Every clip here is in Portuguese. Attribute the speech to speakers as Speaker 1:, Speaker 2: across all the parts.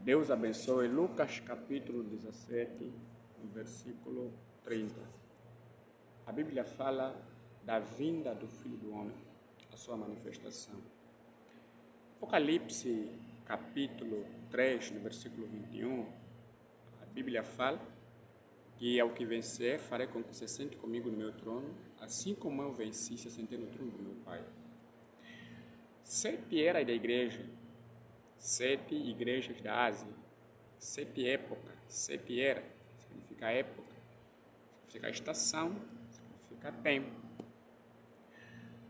Speaker 1: Deus abençoe. Lucas capítulo 17, versículo 30. A Bíblia fala da vinda do Filho do Homem, a sua manifestação. Apocalipse capítulo 3, no versículo 21, a Bíblia fala que ao que vencer, farei com que se sente comigo no meu trono, assim como eu venci, se sentei no trono do meu Pai. 7 eras da igreja, 7 igrejas da Ásia, 7 épocas, 7 eras, significa época, significa estação, significa tempo.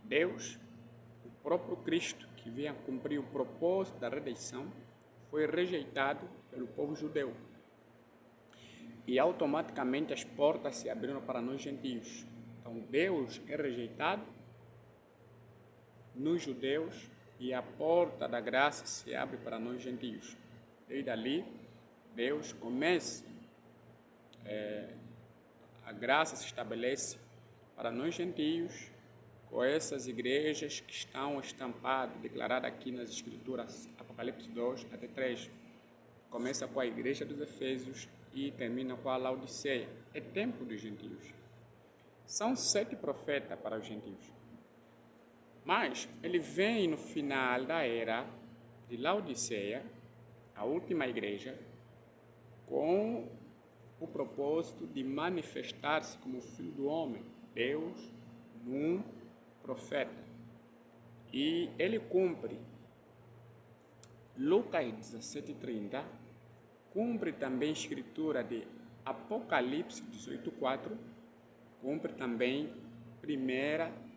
Speaker 1: Deus, o próprio Cristo, que vinha cumprir o propósito da redenção, foi rejeitado pelo povo judeu. E automaticamente as portas se abriram para nós gentios. Então Deus é rejeitado nos judeus e a porta da graça se abre para nós gentios. Desde ali, Deus começa, a graça se estabelece para nós gentios, com essas igrejas que estão estampadas, declaradas aqui nas Escrituras, Apocalipse 2 até 3. Começa com a igreja dos Efésios e termina com a Laodiceia. É tempo dos gentios. São 7 profetas para os gentios. Mas ele vem no final da era de Laodiceia, a última igreja, com o propósito de manifestar-se como Filho do Homem, Deus, num profeta. E ele cumpre Lucas 17:30, cumpre também a escritura de Apocalipse 18:4, cumpre também 1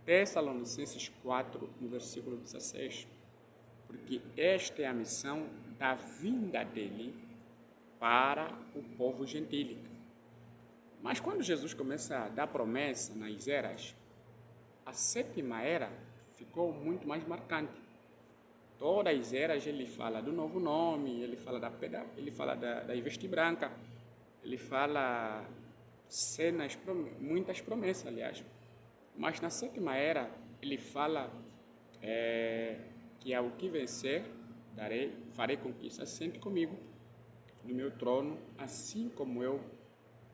Speaker 1: Tessalonicenses 4, no versículo 16, porque esta é a missão da vinda dele para o povo gentílico. Mas quando Jesus começa a dar promessa nas eras, a 7ª era ficou muito mais marcante. Todas as eras ele fala do novo nome, ele fala da veste branca, ele fala muitas promessas, aliás. Mas na 7ª era ele fala que ao que vencer, farei com que se sente comigo no meu trono, assim como eu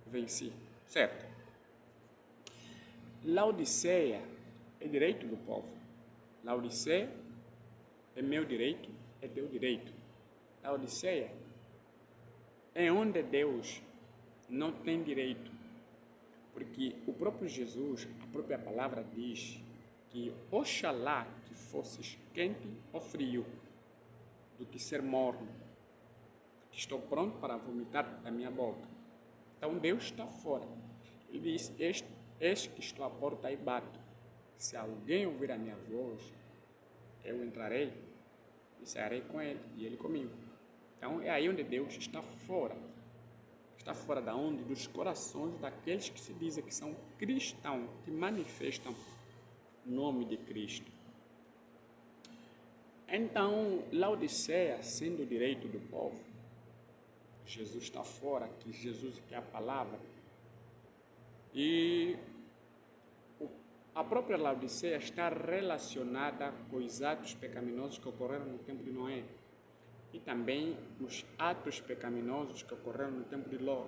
Speaker 1: venci. Certo? Laodiceia é direito do povo. Laodiceia é meu direito, é teu direito. Laodiceia é onde Deus não tem direito. Porque o próprio Jesus, a própria palavra diz que oxalá que fosses quente ou frio do que ser morno. Estou pronto para vomitar da minha boca. Então Deus está fora. Ele diz, eis que estou à porta e bato. Se alguém ouvir a minha voz, eu entrarei e sairei com ele e ele comigo. Então é aí onde Deus está fora. Está fora da onde? Dos corações daqueles que se dizem que são cristãos, que manifestam o nome de Cristo. Então, Laodiceia, sendo o direito do povo, Jesus está fora, que Jesus é a palavra. E a própria Laodiceia está relacionada com os atos pecaminosos que ocorreram no tempo de Noé e também os atos pecaminosos que ocorreram no tempo de Ló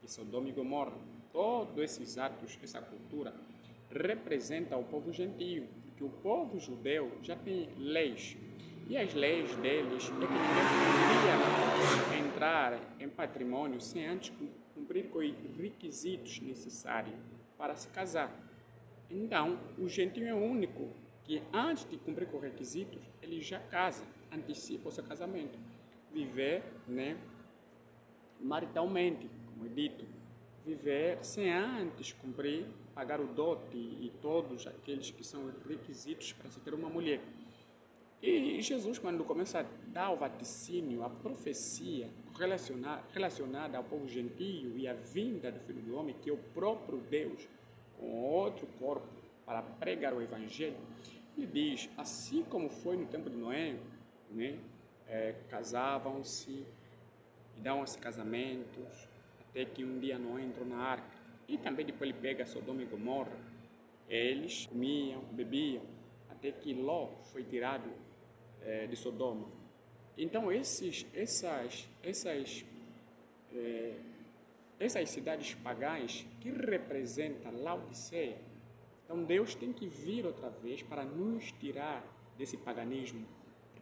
Speaker 1: e Sodoma e Gomorra. Todos esses atos, essa cultura, representa o povo gentio, porque o povo judeu já tem leis, e as leis deles é que ninguém poderia entrar em patrimônio sem antes cumprir com os requisitos necessários para se casar. Então, o gentio é o único que, antes de cumprir com os requisitos, ele já casa, antecipa o seu casamento. Viver, maritalmente, como é dito. Viver sem antes cumprir, pagar o dote e todos aqueles que são requisitos para se ter uma mulher. E Jesus, quando começa a dar o vaticínio, a profecia relacionada ao povo gentio e a vinda do Filho do Homem, que é o próprio Deus, com outro corpo, para pregar o Evangelho, ele diz, assim como foi no tempo de Noé, casavam-se e davam-se casamentos, até que um dia Noé entrou na arca. E também depois ele pega Sodoma e Gomorra. Eles comiam, bebiam, até que Ló foi tirado de Sodoma. Então, essas cidades pagãs que representam Laodiceia, então Deus tem que vir outra vez para nos tirar desse paganismo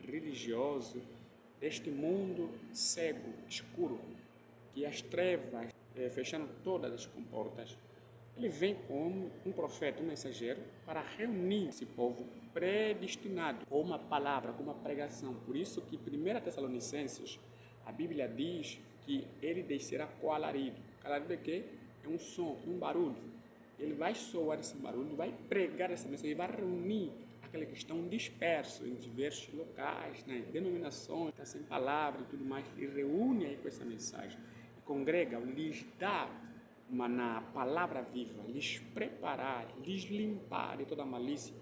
Speaker 1: religioso, deste mundo cego, escuro, que as trevas fechando todas as comportas. Ele vem como um profeta, um mensageiro, para reunir esse povo predestinado com uma palavra, com uma pregação. Por isso que 1 Tessalonicenses, a Bíblia diz que ele descerá com alarido. Alarido é quê? É um som, um barulho. Ele vai soar esse barulho, vai pregar essa mensagem, vai reunir aqueles que estão dispersos em diversos locais, né, denominações, está sem palavra e tudo mais, e reúne aí com essa mensagem, e congrega, lhes dá na palavra viva, lhes preparar, lhes limpar de toda a malícia,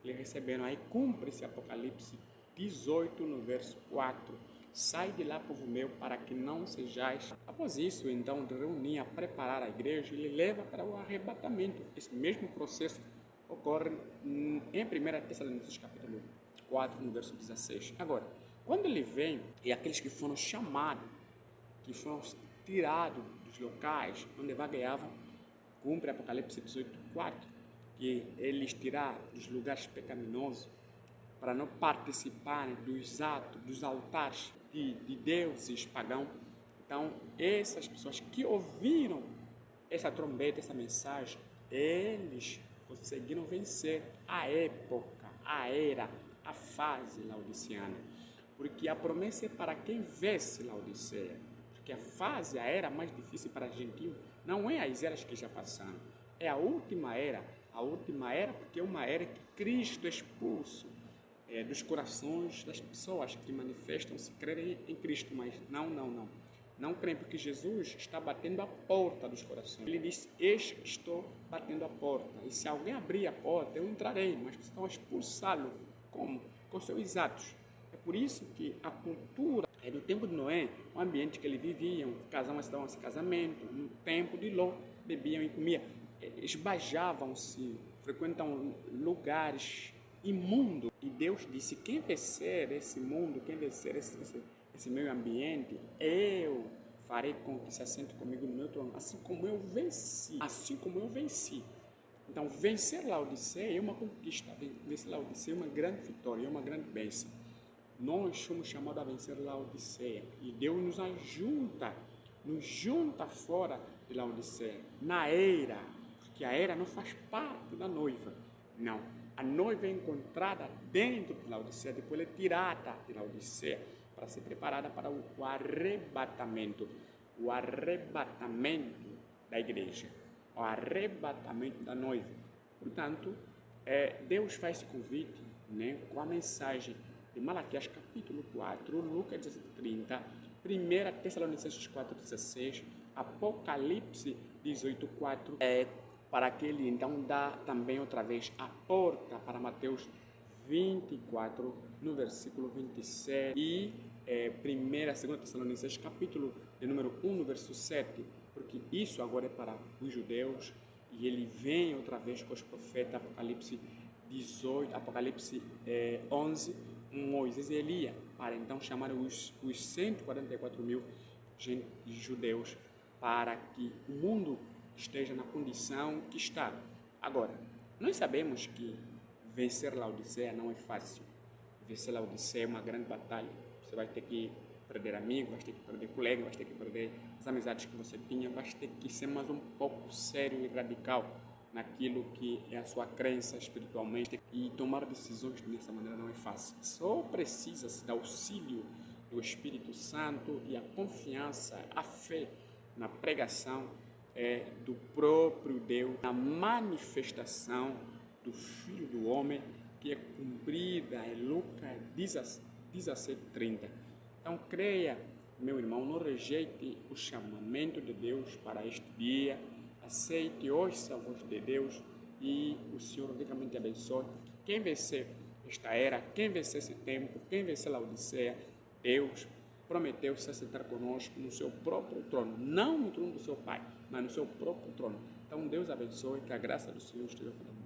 Speaker 1: eles receberam. Aí cumpre-se Apocalipse 18, no verso 4, sai de lá, povo meu, para que não sejais. Após isso, então, de reunir, a preparar a igreja, ele leva para o arrebatamento. Esse mesmo processo ocorre em 1 Tessalonicenses capítulo 4, no verso 16. Agora, quando ele vem, e aqueles que foram chamados, que foram tirados dos locais onde vagueavam, cumpre Apocalipse 18, 4, que eles tiraram dos lugares pecaminosos para não participarem dos atos, dos altares de deuses pagãos. Então, essas pessoas que ouviram essa trombeta, essa mensagem, eles conseguiram vencer a época, a era, a fase laodiceana. Porque a promessa é para quem vence Laodiceia. Porque a fase, a era mais difícil para gentio, não é as eras que já passaram. É a última era porque é uma era que Cristo é expulso dos corações das pessoas que manifestam-se crerem em Cristo, mas não creem, porque Jesus está batendo a porta dos corações. Ele disse: eis que estou batendo a porta, e se alguém abrir a porta, eu entrarei, mas precisam expulsá-lo. Como? Com seus atos. É por isso que a cultura do tempo de Noé, o ambiente que eles viviam, casavam-se, davam-se casamento, no tempo de Ló, bebiam e comiam, esbajavam-se, frequentam lugares imundos. E Deus disse: quem vencer esse mundo, quem vencer esse meio ambiente, eu farei com que se assente comigo no meu trono, assim como eu venci. Então, vencer Laodiceia é uma conquista, vencer Laodiceia é uma grande vitória, é uma grande bênção. Nós somos chamados a vencer Laodiceia, e Deus nos junta fora de Laodiceia, na era, porque a era não faz parte da noiva, não. A noiva é encontrada dentro de Laodiceia, depois ela é tirada de Laodiceia para ser preparada para o arrebatamento da igreja, o arrebatamento da noiva. Portanto, Deus faz esse convite, né, com a mensagem de Malaquias capítulo 4, Lucas 17:30, 1 Tessalonicenses 4:16, Apocalipse 18:4, para que ele então dá também outra vez a porta para Mateus 24, no versículo 27, e 2 Tessalonicenses capítulo de número 1, no verso 7, porque isso agora é para os judeus, e ele vem outra vez com os profetas, Apocalipse 18, Apocalipse 11, Moisés e Elias, para então chamar os 144 mil judeus, para que o mundo esteja na condição que está. Agora, nós sabemos que vencer Laodiceia não é fácil. Vencer Laodiceia é uma grande batalha. Você vai ter que perder amigos, vai ter que perder colegas, vai ter que perder as amizades que você tinha, vai ter que ser mais um pouco sério e radical naquilo que é a sua crença espiritualmente, e tomar decisões dessa maneira não é fácil. Só precisa-se do auxílio do Espírito Santo e a confiança, a fé na pregação do próprio Deus, na manifestação do Filho do Homem, que é cumprida em Lucas 17:30. Então creia, meu irmão, não rejeite o chamamento de Deus para este dia, aceite, ouça a voz de Deus, e o Senhor ricamente abençoe. Quem vencer esta era, quem vencer esse tempo, quem vencer Laodiceia, Deus prometeu se assentar conosco no seu próprio trono, não no trono do seu Pai, mas no seu próprio trono. Então Deus abençoe, que a graça do Senhor esteja conosco.